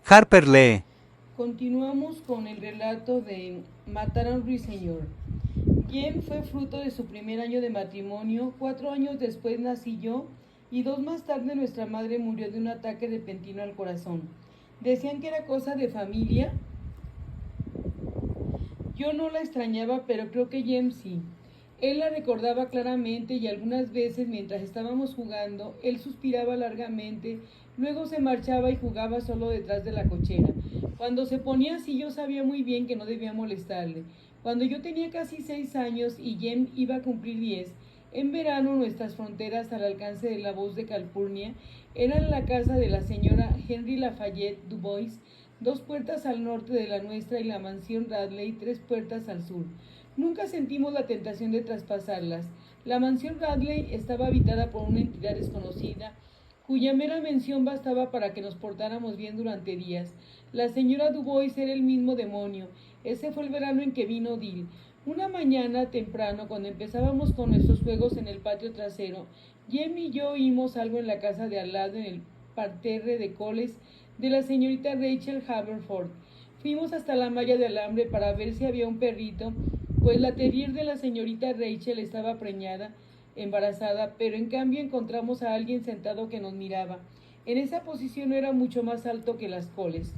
Harper lee. Continuamos con el relato de Matar a un ruiseñor. Jem fue fruto de su primer año de matrimonio. 4 años después nací yo y 2 más tarde nuestra madre murió de un ataque repentino al corazón. Decían que era cosa de familia. Yo no la extrañaba, pero creo que Jem sí. Él la recordaba claramente y algunas veces mientras estábamos jugando, él suspiraba largamente, luego se marchaba y jugaba solo detrás de la cochera. Cuando se ponía así yo sabía muy bien que no debía molestarle. Cuando yo tenía casi 6 años y Jem iba a cumplir 10, en verano nuestras fronteras al alcance de la voz de Calpurnia eran la casa de la señora Henry Lafayette Dubois, 2 puertas al norte de la nuestra, y la mansión Radley, 3 puertas al sur. Nunca sentimos la tentación de traspasarlas. La mansión Radley estaba habitada por una entidad desconocida, cuya mera mención bastaba para que nos portáramos bien durante días. La señora Dubois era el mismo demonio. Ese fue el verano en que vino Dill. Una mañana temprano, cuando empezábamos con nuestros juegos en el patio trasero, Jem y yo oímos algo en la casa de al lado, en el parterre de coles de la señorita Rachel Haverford. Fuimos hasta la malla de alambre para ver si había un perrito, pues la terrier de la señorita Rachel estaba preñada, embarazada, pero en cambio encontramos a alguien sentado que nos miraba. En esa posición era mucho más alto que las coles.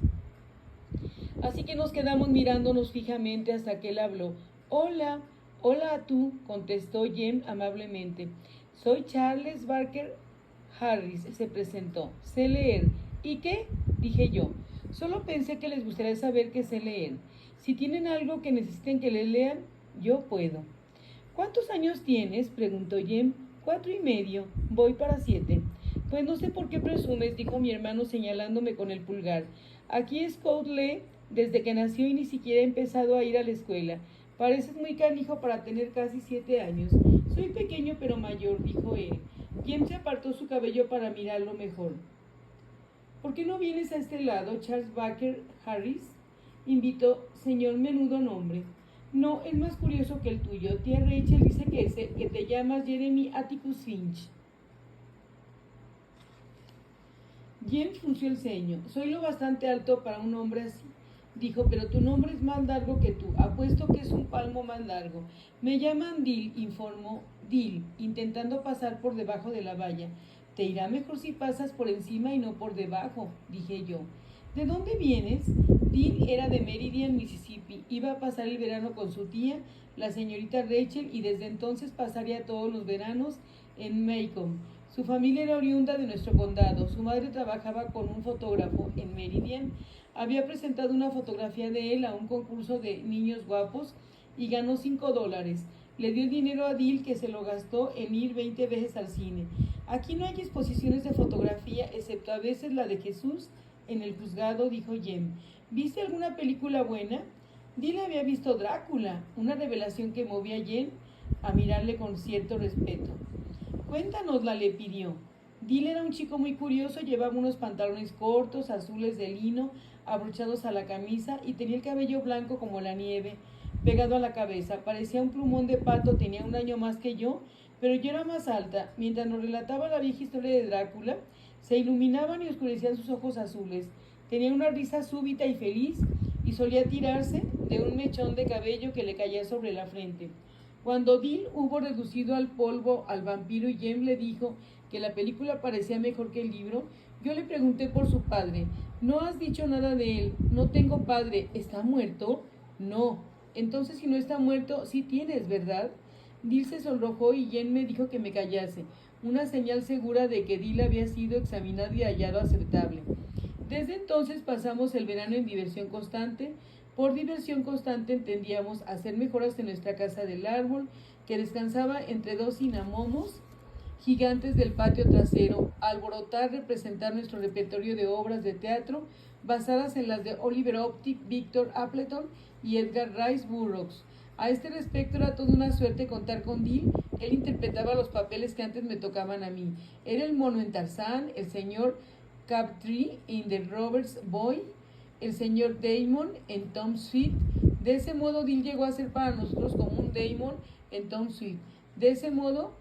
Así que nos quedamos mirándonos fijamente hasta que él habló. Hola, hola tú, contestó Jem amablemente. Soy Charles Barker Harris, se presentó. Sé leer. ¿Y qué? Dije yo. Solo pensé que les gustaría saber que sé leer. Si tienen algo que necesiten que les lean, yo puedo. ¿Cuántos años tienes? Preguntó Jem. 4 y medio. Voy para 7. Pues no sé por qué presumes, dijo mi hermano señalándome con el pulgar. Aquí Scott lee desde que nació y ni siquiera ha empezado a ir a la escuela. Pareces muy canijo para tener casi 7 años. Soy pequeño pero mayor, dijo él. Jem se apartó su cabello para mirarlo mejor. ¿Por qué no vienes a este lado, Charles Barker Harris? Invitó. Señor, menudo nombre. No, es más curioso que el tuyo. Tía Rachel dice que te llamas Jeremy Atticus Finch. Jem frunció el ceño. Soy lo bastante alto para un hombre así, dijo, pero tu nombre es más largo que tú. Apuesto que es un palmo más largo. Me llaman Dill, informó Dill, intentando pasar por debajo de la valla. Te irá mejor si pasas por encima y no por debajo, dije yo. ¿De dónde vienes? Dill era de Meridian, Mississippi. Iba a pasar el verano con su tía, la señorita Rachel, y desde entonces pasaría todos los veranos en Macomb. Su familia era oriunda de nuestro condado. Su madre trabajaba con un fotógrafo en Meridian. Había presentado una fotografía de él a un concurso de niños guapos y ganó $5. Le dio el dinero a Dill, que se lo gastó en ir 20 veces al cine. Aquí no hay exposiciones de fotografía, excepto a veces la de Jesús en el juzgado, dijo Jem. ¿Viste alguna película buena? Dill había visto Drácula, una revelación que movía a Jem a mirarle con cierto respeto. Cuéntanosla, le pidió. Dill era un chico muy curioso, llevaba unos pantalones cortos, azules de lino, abrochados a la camisa, y tenía el cabello blanco como la nieve, pegado a la cabeza. Parecía un plumón de pato, tenía 1 año más que yo, pero yo era más alta. Mientras nos relataba la vieja historia de Drácula, se iluminaban y oscurecían sus ojos azules. Tenía una risa súbita y feliz, y solía tirarse de un mechón de cabello que le caía sobre la frente. Cuando Dill hubo reducido al polvo al vampiro y Jem le dijo que la película parecía mejor que el libro, yo le pregunté por su padre. No has dicho nada de él. No tengo padre. ¿Está muerto? No. Entonces, si no está muerto, sí tienes, ¿verdad? Dill se sonrojó y Jem me dijo que me callase, una señal segura de que Dill había sido examinado y hallado aceptable. Desde entonces pasamos el verano en diversión constante. Por diversión constante entendíamos hacer mejoras en nuestra casa del árbol, que descansaba entre 2 cinamomos gigantes del patio trasero, alborotar, representar nuestro repertorio de obras de teatro basadas en las de Oliver Optic, Victor Appleton y Edgar Rice Burroughs. A este respecto era toda una suerte contar con Dill. Él interpretaba los papeles que antes me tocaban a mí. Era el mono en Tarzán, el señor Crabtree en The Roberts Boy, el señor Damon en Tom Sweet. De ese modo Dill llegó a ser para nosotros como un Damon en Tom Sweet. De ese modo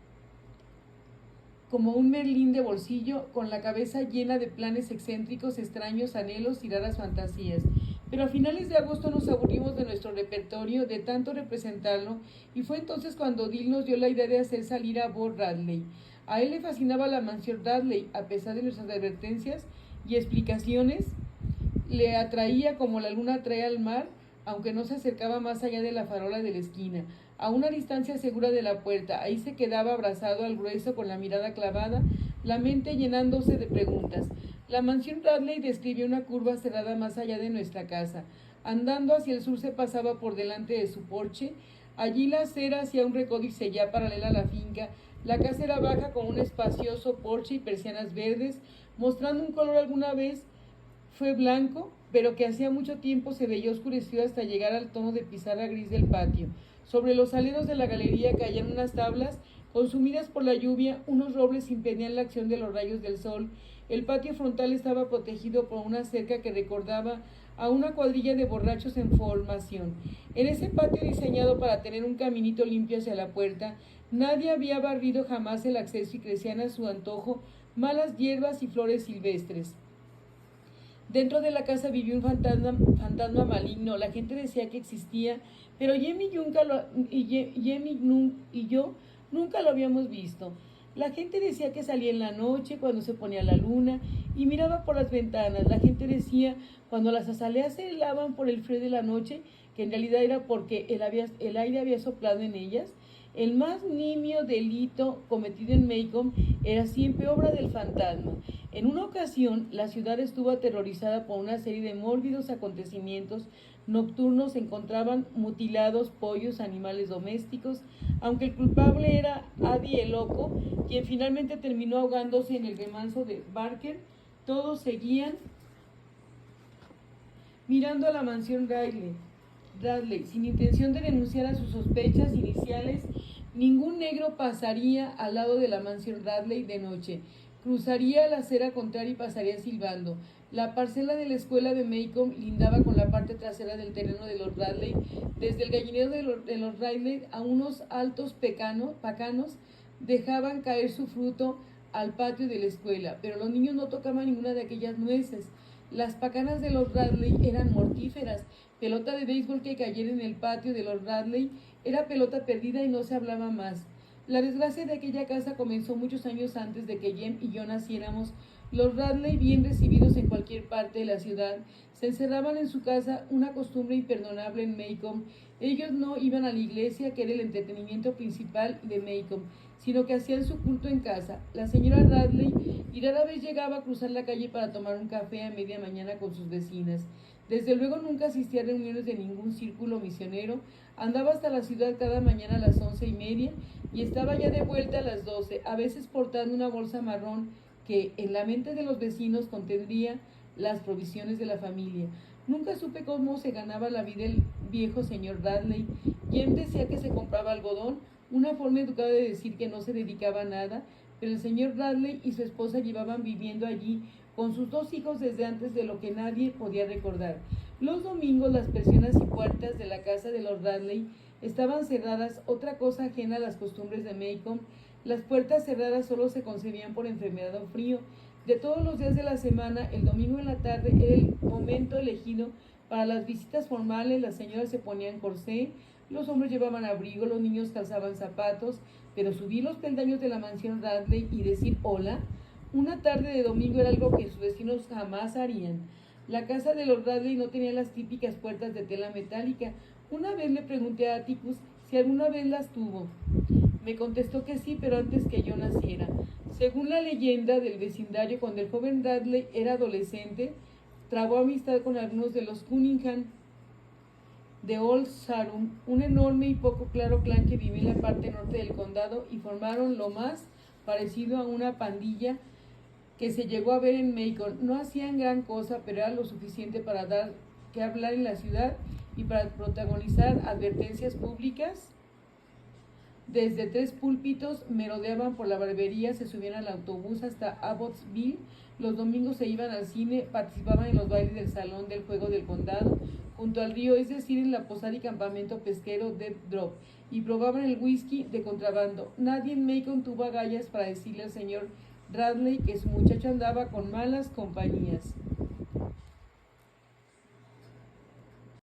como un Merlín de bolsillo, con la cabeza llena de planes excéntricos, extraños, anhelos y raras fantasías. Pero a finales de agosto nos aburrimos de nuestro repertorio, de tanto representarlo, y fue entonces cuando Dill nos dio la idea de hacer salir a Bo Radley. A él le fascinaba la mansión Dudley, a pesar de nuestras advertencias y explicaciones, le atraía como la luna atrae al mar, aunque no se acercaba más allá de la farola de la esquina, a una distancia segura de la puerta. Ahí se quedaba abrazado al grueso con la mirada clavada, la mente llenándose de preguntas. La mansión Dudley describía una curva cerrada más allá de nuestra casa. Andando hacia el sur se pasaba por delante de su porche. Allí la acera hacía un recódice ya paralela a la finca. La casa era baja con un espacioso porche y persianas verdes, mostrando un color alguna vez fue blanco, pero que hacía mucho tiempo se veía oscurecido hasta llegar al tono de pizarra gris del patio. Sobre los aleros de la galería caían unas tablas consumidas por la lluvia, unos robles impedían la acción de los rayos del sol. El patio frontal estaba protegido por una cerca que recordaba a una cuadrilla de borrachos en formación. En ese patio diseñado para tener un caminito limpio hacia la puerta, nadie había barrido jamás el acceso y crecían a su antojo malas hierbas y flores silvestres. Dentro de la casa vivía un fantasma maligno. La gente decía que existía, pero Jem y yo nunca lo habíamos visto. La gente decía que salía en la noche, cuando se ponía la luna, y miraba por las ventanas. La gente decía, cuando las azaleas se helaban por el frío de la noche, que en realidad era porque el aire había soplado en ellas. El más nimio delito cometido en Maycomb era siempre obra del fantasma. En una ocasión, la ciudad estuvo aterrorizada por una serie de mórbidos acontecimientos nocturnos. Se encontraban mutilados pollos, animales domésticos, aunque el culpable era Adi el Loco, quien finalmente terminó ahogándose en el remanso de Barker. Todos seguían mirando a la mansión Dudley, sin intención de renunciar a sus sospechas iniciales. Ningún negro pasaría al lado de la mansión Dudley de noche. Cruzaría la acera contraria y pasaría silbando. La parcela de la escuela de Maycomb lindaba con la parte trasera del terreno de los Dudley. Desde el gallinero de los Dudley a unos altos pacanos dejaban caer su fruto al patio de la escuela, pero los niños no tocaban ninguna de aquellas nueces. Las pacanas de los Dudley eran mortíferas. Pelota de béisbol que cayera en el patio de los Dudley era pelota perdida y no se hablaba más. La desgracia de aquella casa comenzó muchos años antes de que Jem y yo naciéramos. Los Dudley, bien recibidos en cualquier parte de la ciudad, se encerraban en su casa, una costumbre imperdonable en Maycomb. Ellos no iban a la iglesia, que era el entretenimiento principal de Maycomb, sino que hacían su culto en casa. La señora Dudley rara vez llegaba a cruzar la calle para tomar un café a media mañana con sus vecinas. Desde luego nunca asistía a reuniones de ningún círculo misionero. Andaba hasta la ciudad cada mañana a las 11:30 y estaba ya de vuelta a las 12, a veces portando una bolsa marrón que en la mente de los vecinos contendría las provisiones de la familia. Nunca supe cómo se ganaba la vida el viejo señor Dudley. Jem decía que se compraba algodón, una forma educada de decir que no se dedicaba a nada, pero el señor Dudley y su esposa llevaban viviendo allí con sus 2 hijos desde antes de lo que nadie podía recordar. Los domingos las persianas y puertas de la casa de los Dudley estaban cerradas, otra cosa ajena a las costumbres de Maycomb. Las puertas cerradas solo se concebían por enfermedad o frío. De todos los días de la semana, el domingo en la tarde era el momento elegido para las visitas formales. Las señoras se ponían corsé, los hombres llevaban abrigo, los niños calzaban zapatos, pero subir los peldaños de la mansión Dudley y decir hola una tarde de domingo era algo que sus vecinos jamás harían. La casa de los Dudley no tenía las típicas puertas de tela metálica. Una vez le pregunté a Atticus si alguna vez las tuvo. Me contestó que sí, pero antes que yo naciera. Según la leyenda del vecindario, cuando el joven Dudley era adolescente, trabó amistad con algunos de los Cunningham de Old Sarum, un enorme y poco claro clan que vivía en la parte norte del condado, y formaron lo más parecido a una pandilla que se llegó a ver en Maycomb. No hacían gran cosa, pero era lo suficiente para dar que hablar en la ciudad y para protagonizar advertencias públicas. Desde 3 púlpitos merodeaban por la barbería, se subían al autobús hasta Abbottsville, Los domingos se iban al cine, participaban en los bailes del salón del juego del condado, junto al río, es decir, en la posada y campamento pesquero Dead Drop, y probaban el whisky de contrabando. Nadie en Macon tuvo agallas para decirle al señor Radley que su muchacho andaba con malas compañías.